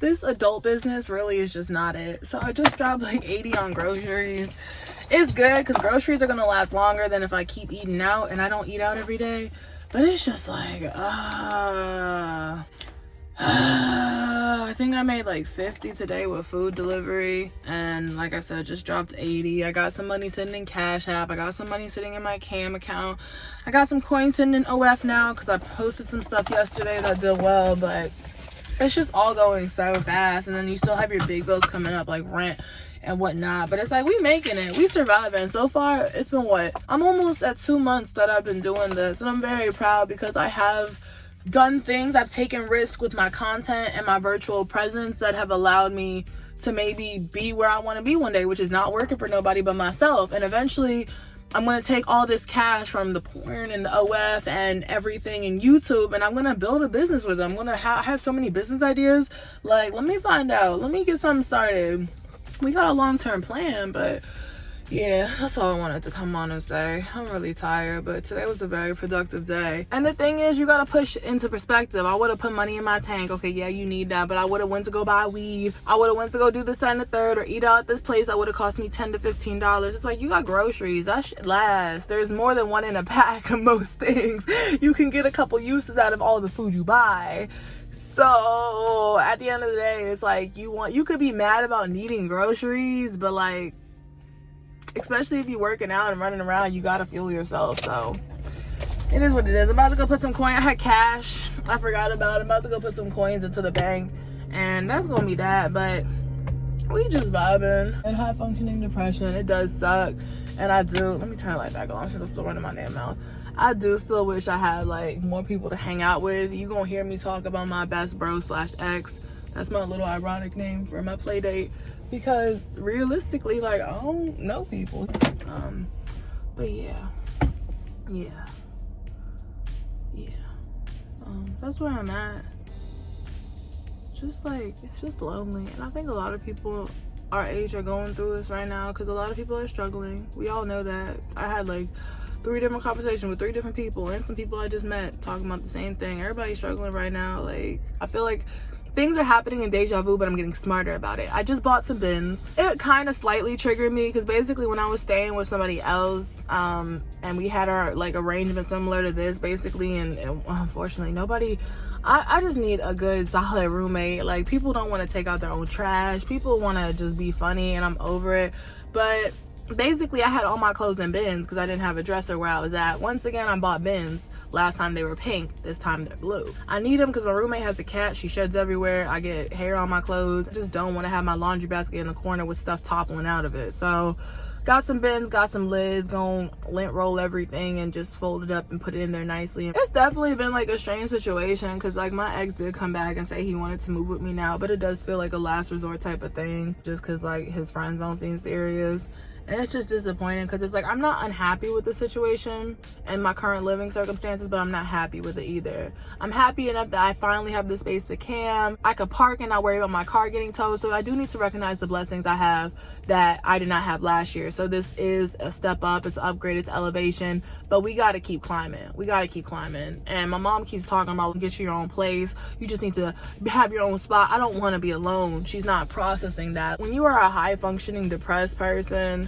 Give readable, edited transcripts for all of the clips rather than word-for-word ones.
this adult business really is just not it. So I just dropped like 80 on groceries. It's good because groceries are gonna last longer than if I keep eating out, and I don't eat out every day. But it's just like, I think I made like 50 today with food delivery, and like I said, just dropped 80. I got some money sitting in Cash App. I got some money sitting in my Cam account. I got some coins sitting in OF now because I posted some stuff yesterday that did well, but it's just all going so fast. And then you still have your big bills coming up like rent and whatnot, but it's like we making it, we surviving. So far it's been I'm almost at 2 months that I've been doing this, and I'm very proud because I have done things, I've taken risks with my content and my virtual presence that have allowed me to maybe be where I want to be one day, which is not working for nobody but myself. And eventually I'm going to take all this cash from the porn and the OF and everything in YouTube, and I'm going to build a business with them. I'm going to have so many business ideas. Like, let me find out, let me get something started. We got a long-term plan, but yeah, that's all I wanted to come on and say. I'm really tired, but today was a very productive day. And the thing is, you gotta push into perspective. I would have put money in my tank. Okay, yeah, you need that, but I would have went to go buy weed. I would have went to go do this, that, and the third, or eat out at this place that would have cost me $10 to $15. It's like, you got groceries. That shit lasts. There's more than one in a pack of most things. You can get a couple uses out of all the food you buy. So at the end of the day, it's like you could be mad about needing groceries, but like, especially if you're working out and running around, you gotta fuel yourself. So it is what it is. I'm about to go put some coin. I had cash, I forgot about it. I'm about to go put some coins into the bank, and that's gonna be that. But we just vibing. And high functioning depression, it does suck. And I do, let me turn the light back on since I'm still running my damn mouth. I do still wish I had like more people to hang out with. You gonna hear me talk about my best bro / ex. That's my little ironic name for my play date, because realistically, like, I don't know people. But yeah. That's where I'm at. Just like, it's just lonely. And I think a lot of people our age are going through this right now, because a lot of people are struggling. We all know that. I had like 3 different conversations with 3 different people, and some people I just met talking about the same thing. Everybody's struggling right now. Like, I feel like things are happening in deja vu, but I'm getting smarter about it. I just bought some bins. It kind of slightly triggered me because basically when I was staying with somebody else, and we had our like arrangement similar to this basically, and unfortunately nobody, I just need a good solid roommate. Like, people don't want to take out their own trash. People want to just be funny, and I'm over it. But basically I had all my clothes in bins because I didn't have a dresser where I was at. Once again, I bought bins. Last time they were pink, this time they're blue. I need them because my roommate has a cat. She sheds everywhere. I get hair on my clothes. I just don't want to have my laundry basket in the corner with stuff toppling out of it. So got some bins, got some lids, gonna lint roll everything and just fold it up and put it in there nicely. It's definitely been like a strange situation because like my ex did come back and say he wanted to move with me now, but it does feel like a last resort type of thing just because like his friends don't seem serious. And it's just disappointing because it's like, I'm not unhappy with the situation and my current living circumstances, but I'm not happy with it either. I'm happy enough that I finally have the space to cam. I could park and not worry about my car getting towed. So I do need to recognize the blessings I have that I did not have last year. So this is a step up. It's an upgrade. It's elevation. But we got to keep climbing. We got to keep climbing. And my mom keeps talking about get your own place. You just need to have your own spot. I don't want to be alone. She's not processing that. When you are a high functioning depressed person,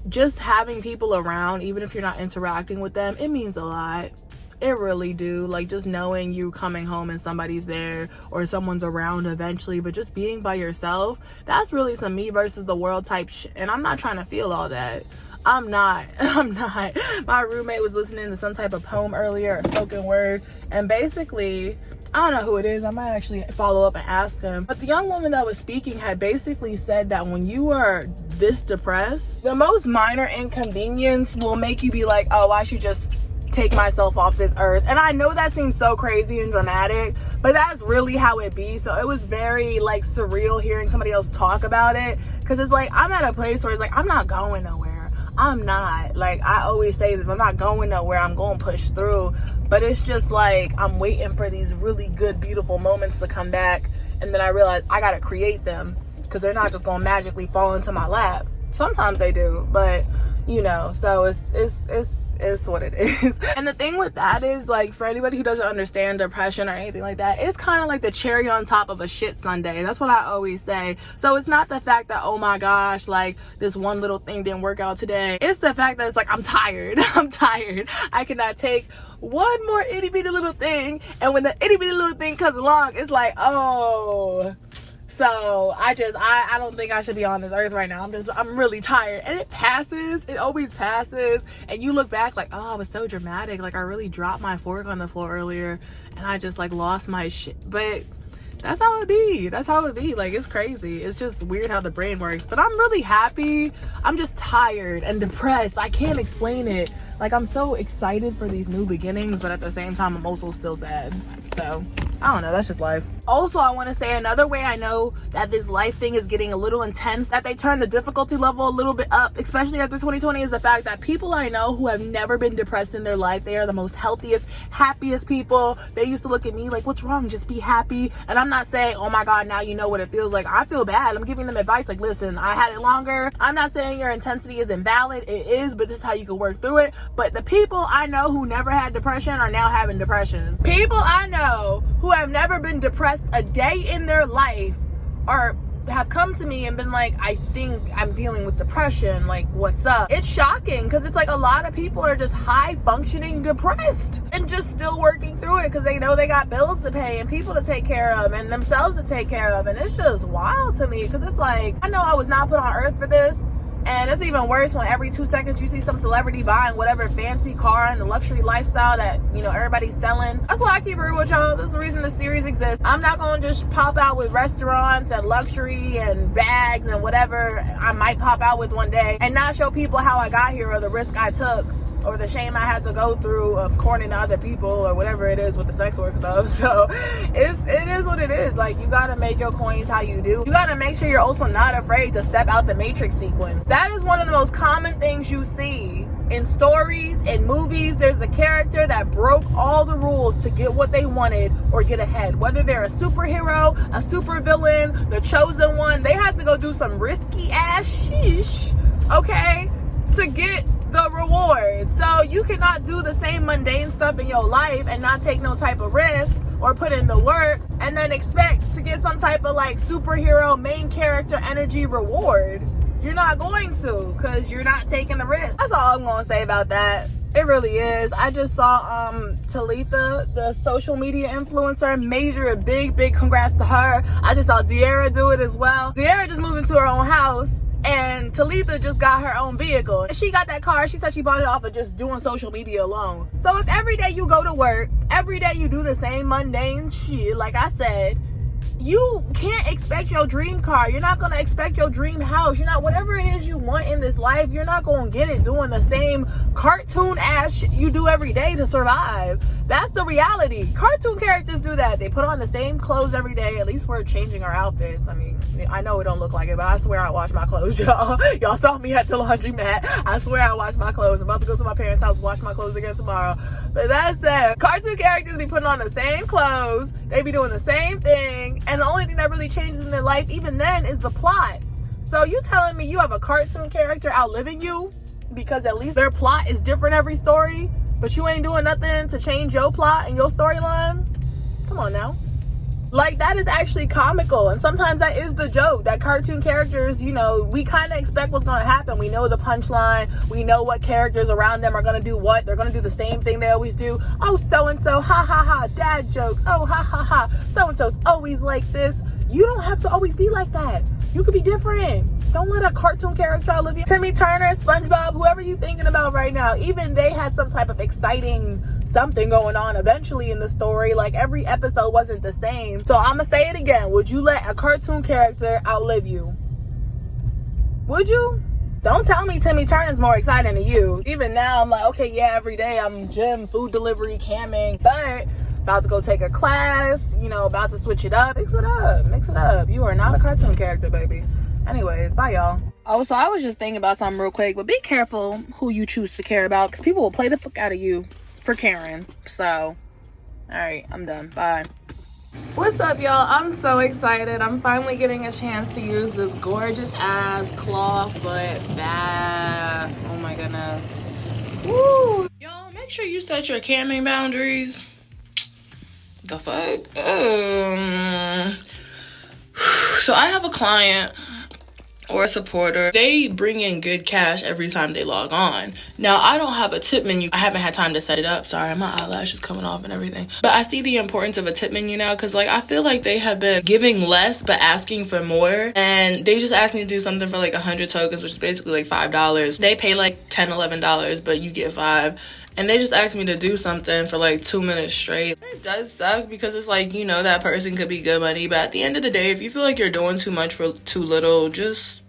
just having people around, even if you're not interacting with them, it means a lot. It really do. Like, just knowing you coming home and somebody's there or someone's around eventually, but just being by yourself, that's really some me versus the world type shit. And I'm not trying to feel all that. I'm not. My roommate was listening to some type of poem earlier, a spoken word, and basically, I don't know who it is. I might actually follow up and ask him. But the young woman that was speaking had basically said that when you are this depressed, the most minor inconvenience will make you be like, oh, I should just take myself off this earth. And I know that seems so crazy and dramatic, but that's really how it be. So it was very like surreal hearing somebody else talk about it, because it's like, I'm at a place where it's like, I'm not going nowhere. I'm not. Like, I always say this, I'm not going nowhere. I'm going to push through. But it's just like, I'm waiting for these really good, beautiful moments to come back. And then I realize I got to create them, because they're not just going to magically fall into my lap. Sometimes they do, but you know, so it's it's what it is. And the thing with that is, like, for anybody who doesn't understand depression or anything like that, it's kind of like the cherry on top of a shit sundae. That's what I always say. So it's not the fact that, oh my gosh, like, this one little thing didn't work out today. It's the fact that it's like, I'm tired. I'm tired. I cannot take one more itty bitty little thing. And when the itty bitty little thing comes along, it's like, oh. So I don't think I should be on this earth right now. I'm really tired. And it passes. It always passes. And you look back like, oh, I was so dramatic. Like, I really dropped my fork on the floor earlier and I just like lost my shit. But that's how it be. That's how it be. Like, it's crazy. It's just weird how the brain works. But I'm really happy. I'm just tired and depressed. I can't explain it. Like, I'm so excited for these new beginnings, but at the same time, I'm also still sad. So, I don't know. That's just life. Also, I want to say another way I know that this life thing is getting a little intense, that they turn the difficulty level a little bit up, especially after 2020, is the fact that people I know who have never been depressed in their life, they are the most healthiest, happiest people. They used to look at me like, what's wrong? Just be happy. And I'm not saying, oh my God, now you know what it feels like. I feel bad. I'm giving them advice like, listen, I had it longer. I'm not saying your intensity is invalid. It is, but this is how you can work through it. But the people I know who never had depression are now having depression. People I know who have never been depressed a day in their life or have come to me and been like, I think I'm dealing with depression, like, what's up? It's shocking because it's like a lot of people are just high functioning depressed and just still working through it because they know they got bills to pay and people to take care of and themselves to take care of. And it's just wild to me because it's like, I know I was not put on earth for this. And it's even worse when every 2 seconds you see some celebrity buying whatever fancy car and the luxury lifestyle that, you know, everybody's selling. That's why I keep it real with y'all. This is the reason this series exists. I'm not going to just pop out with restaurants and luxury and bags and whatever I might pop out with one day and not show people how I got here or the risk I took or the shame I had to go through according to other people or whatever it is with the sex work stuff. So it is what it is. Like, you gotta make your coins how you do. You gotta make sure you're also not afraid to step out the Matrix sequence. That is one of the most common things you see in stories, in movies. There's the character that broke all the rules to get what they wanted or get ahead. Whether they're a superhero, a supervillain, the chosen one, they had to go do some risky ass sheesh, okay, to get the reward. So you cannot do the same mundane stuff in your life and not take no type of risk or put in the work and then expect to get some type of like superhero main character energy reward. You're not going to, because you're not taking the risk. That's all I'm gonna say about that. It really is. I just saw Talitha, the social media influencer, big congrats to her. I just saw De'Ara do it as well. De'Ara just moved into her own house. And Talitha just got her own vehicle. And she got that car. She said she bought it off of just doing social media alone. So if every day you go to work, every day you do the same mundane shit, like I said, you can't expect your dream car. You're not going to expect your dream house. You're not, whatever it is you want in this life, you're not going to get it doing the same cartoon ass shit you do every day to survive. That's the reality. Cartoon characters do that. They put on the same clothes every day. At least we're changing our outfits. I mean, I know it don't look like it, but I swear I wash my clothes, y'all. Y'all saw me at the laundromat. I swear I wash my clothes. I'm about to go to my parents' house, wash my clothes again tomorrow. But that said, cartoon characters be putting on the same clothes. They be doing the same thing. And the only thing that really changes in their life, even then, is the plot. So you telling me you have a cartoon character outliving you because at least their plot is different every story, but you ain't doing nothing to change your plot and your storyline? Come on now. Like, that is actually comical, and sometimes that is the joke, that cartoon characters, you know, we kind of expect what's going to happen. We know the punchline. We know what characters around them are going to do what. They're going to do the same thing they always do. Oh, so-and-so, ha, ha, ha, dad jokes. Oh, ha, ha, ha, so-and-so's always like this. You don't have to always be like that. You could be different. Don't let a cartoon character outlive you. Timmy Turner, SpongeBob, whoever you thinking about right now, even they had some type of exciting something going on eventually in the story. Like, every episode wasn't the same. So I'm gonna say it again. Would you let a cartoon character outlive you? Would you? Don't tell me Timmy Turner's more exciting than you. Even now, I'm like, okay, yeah, every day I'm gym, food delivery, camming, but about to go take a class, you know, about to switch it up. Mix it up. You are not a cartoon character, baby. Anyways, bye, y'all. Oh, so I was just thinking about something real quick, but be careful who you choose to care about, because people will play the fuck out of you for caring. So, all right, I'm done. Bye. What's up, y'all? I'm so excited. I'm finally getting a chance to use this gorgeous ass claw foot bath. Oh my goodness. Woo! make sure you set your camming boundaries. The fuck? So I have a client or a supporter. They bring in good cash every time they log on. Now, I don't have a tip menu. I haven't had time to set it up. Sorry, my eyelash is coming off and everything. But I see the importance of a tip menu now, because like I feel like they have been giving less but asking for more. And they just asked me to do something for like 100 tokens, which is basically like $5. They pay like $10, $11, but you get 5. And they just asked me to do something for like 2 minutes straight. It does suck because it's like, you know, that person could be good money. But at the end of the day, if you feel like you're doing too much for too little, just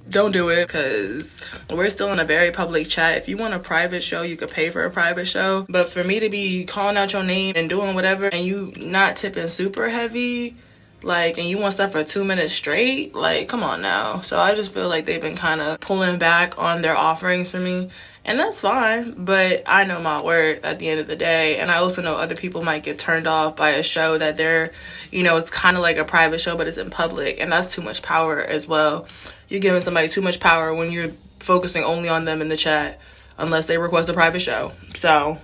don't do it, because we're still in a very public chat. If you want a private show, you could pay for a private show. But for me to be calling out your name and doing whatever and you not tipping super heavy, like, and you want stuff for 2 minutes straight, like, come on now. So I just feel like they've been kind of pulling back on their offerings for me. And that's fine, but I know my worth at the end of the day. And I also know other people might get turned off by a show that they're, you know, it's kind of like a private show, but it's in public. And that's too much power as well. You're giving somebody too much power when you're focusing only on them in the chat, unless they request a private show. So